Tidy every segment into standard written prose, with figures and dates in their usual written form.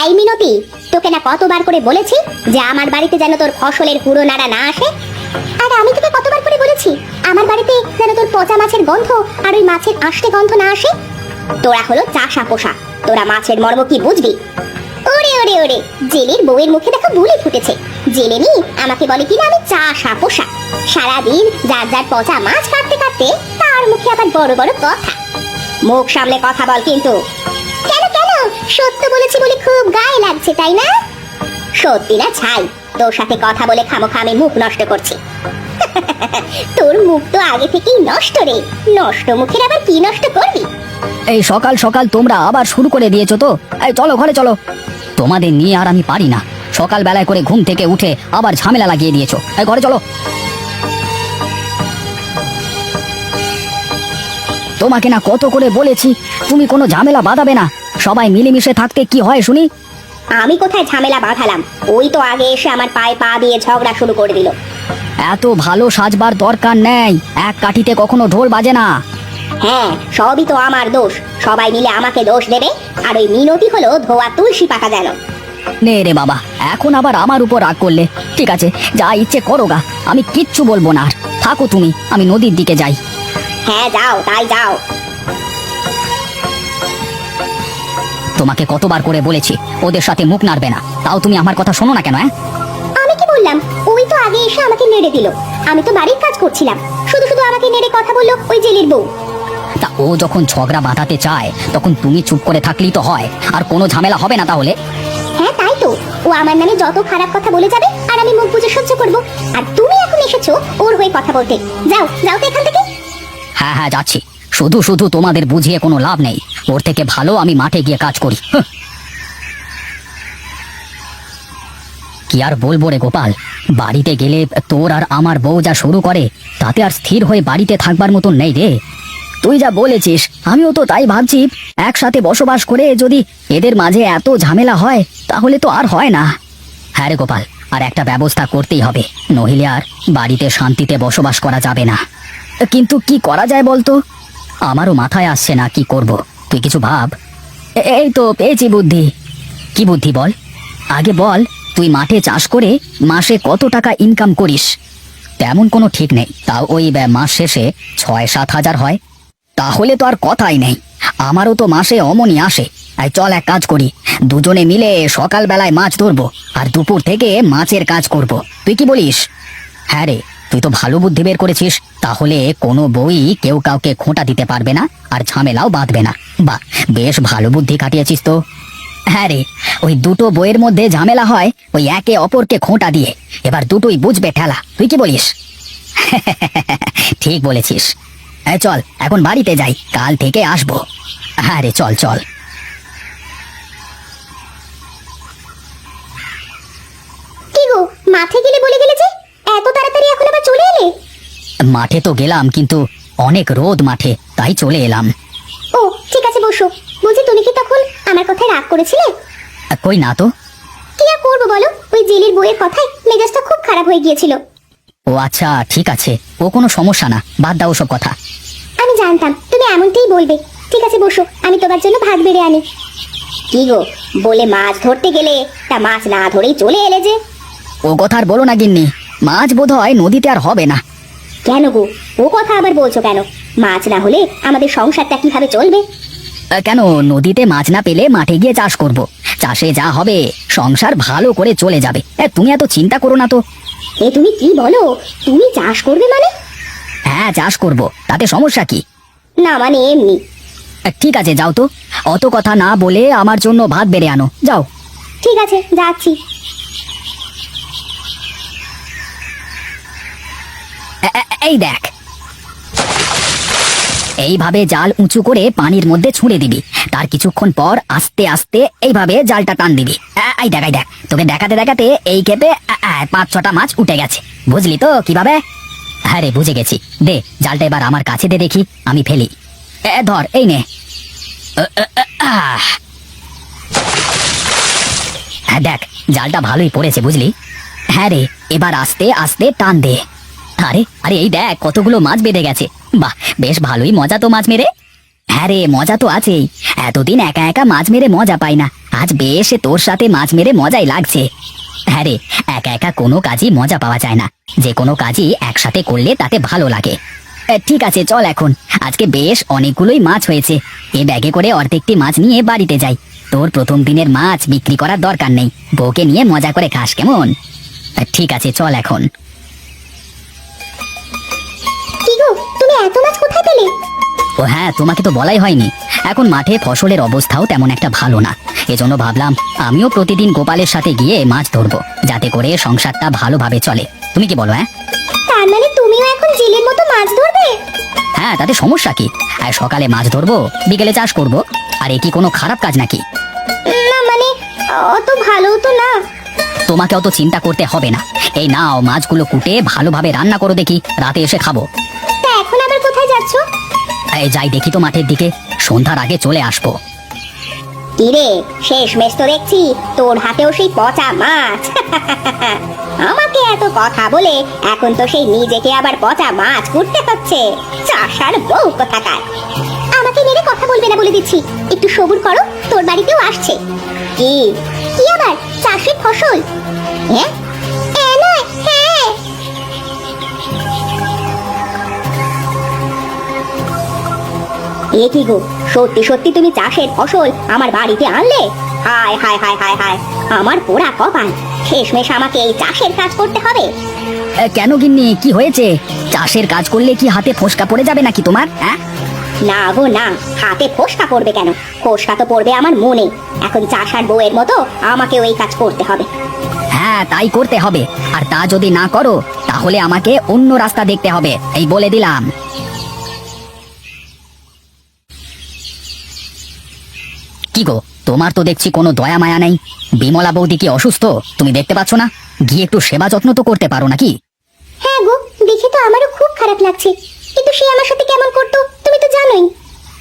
এই মিনতি, তোকে না কতবার করে বলেছি যে আমার বাড়িতে যেন তোর ফসলের হুড়ো নাড়া না আসে। আর আমি তোকে কতবার করে বলেছি আমার বাড়িতে যেন তোর পচা মাছের গন্ধ আর ওই মাছের আষ্টে গন্ধ না আসে। তোরা হলো চাষা পোষা, তোরা মাছের মর্ম কি বুঝবি? ওরে ওরে ওরে, জেলের বউয়ের মুখে দেখো বুলি ফুটেছে। জেলেনি আমাকে বলে কিনা আমি চাষা পোষা। সারাদিন যার যার পচা মাছ কাটতে কাটতে তার মুখে আবার বড় বড় কথা। মুখ সামলে কথা বল কিন্তু। কেন কেন, সত্য বলেছি বলে খুব গায়ে লাগছে তাই না? সত্যি না ছাই, তোর সাথে কথা বলে খামোখা আমি মুখ নষ্ট করছি। তোর মুখ তো আগে থেকেই নষ্ট রে, নষ্ট মুখের আবার কি নষ্ট করবি? এই সকাল সকাল তোমরা আবার শুরু করে দিয়েছো তো। এই চলো ঘরে চলো, তোমাদের নিয়ে আর আমি পারি না। সকাল বেলায় করে ঘুম থেকে উঠে আবার ঝামেলা লাগিয়ে দিয়েছো। এই ঘরে চলো। তোমাকে না কত করে বলেছি তুমি কোনো ঝামেলা বাঁধাবে না, সবাই মিলেমিশে থাকতে কি হয় শুনি। আমি কোথায় ঝামেলা বাঁধালাম? ওই তো আগে এসে আমার পায়ে পা দিয়ে ঝগড়া শুরু করে দিল। এত ভালো সাজবার দরকার নেই, এক কাঠিতে কখনো ঢোল বাজে না। হ্যাঁ, সবই তো আমার দোষ, সবাই মিলে আমাকে দোষ দেবে। আর ওই মিনতি হলো ধোয়া তুলসী পাতা যেন। নে রে বাবা, এখন আবার আমার উপর রাগ করলে? ঠিক আছে, যা ইচ্ছে করো গা, আমি কিচ্ছু বলবো না। আর থাকো তুমি, আমি নদীর দিকে যাই। হ্যাঁ যাও, তাই যাও। তোমাকে কতবার করে বলেছি ওদের সাথে মুখ নাড়বে না, তাও তুমি আমার কথা শোনো না কেন? আমি কি বললাম? ওই তো আগে এসে আমাকে নেড়ে দিল। আমি তো বাড়ির কাজ করছিলাম, শুধু শুধু আমাকে নেড়ে কথা বললো ওই জেলের বউ। তা ও যখন ঝগড়া বাঁধাতে চায় তখন তুমি চুপ করে থাকলেই তো হয়, আর কোনো ঝামেলা হবে না তাহলে। হ্যাঁ তাই তো, ও আমার নামে যত খারাপ কথা বলে যাবে আর আমি মুখ বুজে সহ্য করব। আর তুমি এখন এসেছো ওর হয়ে কথা বলতে। যাও যাও তো এখান থেকে। হ্যাঁ হ্যাঁ যাচ্ছি, শুধু শুধু তোমাদের বুঝিয়ে কোনো লাভ নেই। ওর থেকে ভালো আমি মাঠে গিয়ে কাজ করি। কি আর বলবো রে গোপাল, বাড়িতে গেলে তোর আর আমার বউ যা শুরু করে তাতে আর স্থির হয়ে বাড়িতে থাকবার মতন নেই রে। তুই যা বলেছিস আমিও তো তাই ভাবছি, একসাথে বসবাস করে যদি এদের মাঝে এত ঝামেলা হয় তাহলে তো আর হয় না। হ্যাঁ রে গোপাল, আর একটা ব্যবস্থা করতেই হবে, নহিলে আর বাড়িতে শান্তিতে বসবাস করা যাবে না। কিন্তু কি করা যায় বলতো? আমারও মাথায় আসছে না কি করব, তুই কিছু ভাব। এই তো পেয়েছি বুদ্ধি। কি বুদ্ধি বল? আগে বল, তুই মাঠে চাষ করে মাসে কত টাকা ইনকাম করিস? তেমন কোনো ঠিক নেই, তাও ওই মাস শেষে ৬-৭ হাজার হয়। তাহলে তো আর কথাই নেই, আমারও তো মাসে অমনি আসে। এই চল এক কাজ করি, দুজনে মিলে সকাল বেলায় মাছ ধরবো আর দুপুর থেকে মাছের কাজ করব। তুই কি বলিস? হ্যাঁ রে, তুই তো ভালো বুদ্ধি বের করেছিস। তাহলে কোনো বই কেউ কাউকে খোঁটা দিতে পারবে না আর ঝামেলাও বাঁধবে না। বাহ, বেশ ভালো বুদ্ধি খাটিয়েছিস তো। হ্যাঁ রে, ওই দুটো বইয়ের মধ্যে ঝামেলা হয় ওই একে অপরকে খোঁটা দিয়ে, এবার দুটোই বুঝবে ঠেলা। তুই কি বলিস? ঠিক বলেছিস। চল এখন বাড়িতে যাই, কাল থেকে আসবো। হ্যাঁ রে, চল চল। কি গো, মাঠে গেলে বলে গেলে যে এত তাড়াতাড়ি এখন আবার চলে এলে? মাঠে তো গেলাম, কিন্তু অনেক রোদ মাঠে, তাই চলে এলাম। ও ঠিক আছে, বসো। বলছি তুমি কি তখন আমার কথায় রাগ করেছিলে? কই না তো। কি আর করবো বলো, ওই জেলের বউয়ের কথায় মেজাজটা খুব খারাপ হয়ে গিয়েছিল। ও আচ্ছা, ঠিক আছে, ও কোনো সমস্যা না, বাদ দাও সব কথা। আমি জানতাম তুমি এমনটাই বলবে। ঠিক আছে বসো, আমি তোমার জন্য ভাত বেড়ে আনি। কি গো, বলে মাছ ধরতে গেলে তা মাছ না ধরেই চলে এলে যে? ও কথা আর বলো না গিন্নি, মাছ বোধ হয় নদীতে আর হবে না। কেন গো, ও কথা আবার বলছো কেন? মাছ না হলে আমাদের সংসারটা কিভাবে চলবে? কেন, নদীতে মাছ না পেলে মাঠে গিয়ে চাষ করব, চাষে যা হবে সংসার ভালো করে চলে যাবে। তুমি এত চিন্তা করো না তো। এ তুমি কি বলো? তুমি চাষ করবে মানে? হ্যাঁ চাষ করব, তাতে সমস্যা কি? না মানে এমনি। ঠিক আছে যাও তো, অত কথা না বলে আমার জন্য ভাত বেড়ে আনো, যাও। ঠিক আছে, যাচ্ছি। এই দেখ, এইভাবে জাল উঁচু করে পানির মধ্যে ছুঁড়ে দিবি, তার কিছুক্ষণ পর আস্তে আস্তে এইভাবে জালটা টান দিবি। এই দেখ, এই দেখ, তোকে দেখাতে দেখাতে এই ক্ষেপে ৫-৬টা মাছ উঠে গেছে। বুঝলি তো কিভাবে? হ্যাঁ রে, বুঝে গেছি। দে জালটা এবার আমার কাছে দে দেখি, আমি ফেলি। ধর, এই নে। হ্যাঁ দেখ, জালটা ভালোই পড়েছে বুঝলি। হ্যাঁ রে, এবার আস্তে আস্তে টান দে। আরে আরে, এই দেখ কতগুলো মাছ বেঁধে গেছে। বাহ, বেশ ভালোই মজা তো মাছ মেরে। হ্যাঁ রে, মজা তো আছেই। এতদিন একা একা মাছ মেরে মজা পাই না, আজ বেশ তোর সাথে মাছ মেরে মজাই লাগছে। হ্যাঁ রে, একা একা কোনো কাজই মজা পাওয়া যায় না, যে কোনো কাজই একসাথে করলে তাতে ভালো লাগে। ঠিক আছে, চল এখন। আজকে বেশ অনেকগুলোই মাছ হয়েছে, এ ব্যাগে করে অর্ধেকটি মাছ নিয়ে বাড়িতে যাই। তোর প্রথম দিনের মাছ বিক্রি করার দরকার নেই, বউকে নিয়ে মজা করে খাস, কেমন? ঠিক আছে, চল এখন। কি গো, তুমি এত মাছ কোথায় পেলে? ও হ্যাঁ, তোমাকে তো বলাই হয়নি, এখন মাঠে ফসলের অবস্থাও তেমন একটা ভালো না, এজন্য ভাবলাম আমিও প্রতিদিন গোপালের সাথে গিয়ে মাছ ধরবো, যাতে করে সংসারটা ভালোভাবে চলে। তুমি কি বলো? হ্যাঁ তার মানে তুমিও এখন জেলের মতো মাছ ধরবে? হ্যাঁ, তাতে সমস্যা কি? আর সকালে মাছ ধরবো, বিকেলে চাষ করব, আর এ কি কোনো খারাপ কাজ নাকি? না মানে, অত ভালো তো না। তোমাকে অত চিন্তা করতে হবে না। এই নাও, মাছগুলো কুটে ভালোভাবে রান্না করো, দেখি রাতে এসে খাবো। তা এখন আবার কোথায় যাচ্ছ? এই যাই দেখি তো মাঠের দিকে, সন্ধ্যার আগে চলে আসবো। কিরে, শেষ মেশ তো দেখছি তোর হাতেও সেই পচা মাছ। আমাকে এত কথা বলে এখন তো সেই নিজেকে আবার পচা মাছ কুটতে হচ্ছে। চাষার বউ কোথাকার। আমাকে মেরে কথা বলবে না বলে দিচ্ছি, একটু সবুর করো, তোর বাড়িতেও আসছে। কি কি আবার চাষের ফসল? হ্যাঁ নয়, হ্যাঁ। এ কি গো, সত্যি সত্যি তুমি চাষের ফসল আমার বাড়িতে আনলে? হায় হায় হায় হায় হায়, আমার পোড়া কপাল, শেষমেশ আমাকে এই চাষের কাজ করতে হবে। কেন গিন্নি, কি হয়েছে? চাষের কাজ করলে কি হাতে ফোসকা পড়ে যাবে নাকি তোমার? হ্যাঁ না গো না, হাতে ফোসকা পড়বে কেন? ফোসকা তো পড়বে আমার মনে। এখন চাষার বউয়ের মতো আমাকেও এই কাজ করতে হবে। হ্যাঁ, তাই করতে হবে, আর তা যদি না করো তাহলে আমাকে অন্য রাস্তা দেখতে হবে, এই বলে দিলাম। কি গো, তোমার তো দেখছি কোনো দয়া মায়া নেই। বিমলা বৌদি কি অসুস্থ? তুমি দেখতে পাচ্ছ না? গিয়ে একটু সেবা যত্ন তো করতে পারো নাকি? হ্যাঁ গো, দেখে তো আমারও খুব খারাপ লাগছে, কিন্তু সে আমার সাথে কেমন করতো তুমি তো জানোই।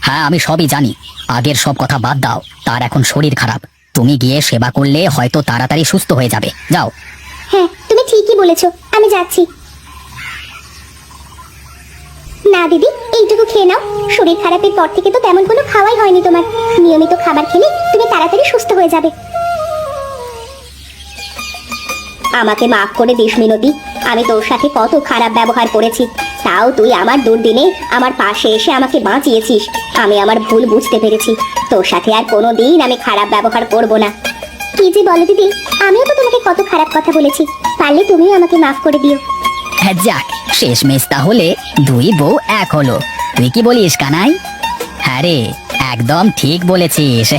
হ্যাঁ, আমি সবই জানি। আগের সব কথা বাদ দাও, তার এখন শরীর খারাপ। তুমি গিয়ে সেবা করলে হয়তো তাড়াতাড়ি সুস্থ হয়ে যাবে, যাও। হ্যাঁ, তুমি ঠিকই বলেছো, আমি যাচ্ছি। না দিদি, এইটুকু খেয়ে নাও। শরীর খারাপের পর থেকে তো তেমন কোনো খাওয়াই হয়নি তোমার। নিয়মিত খাবার খেলে তুমি তাড়াতাড়ি সুস্থ হয়ে যাবে। আমাকে মাফ করে দিস মিনতি, আমি তোর সাথে কত খারাপ ব্যবহার করেছি, তাও তুই আমার দুর্দিনে আমার পাশে এসে আমাকে বাঁচিয়েছিস। আমি আমার ভুল বুঝতে পেরেছি, তোর সাথে আর কোনোদিন আমি খারাপ ব্যবহার করব না। কি যে বলো দিদি, আমিও তো তোমাকে কত খারাপ কথা বলেছি, পারলে তুমিও আমাকে মাফ করে দিও। হ্যাঁ, যাক, শেষমেশ তাহলে দুই বউ এক হলো। তুই কি বলিস কানাই? হ্যাঁ রে, একদম ঠিক বলেছিস।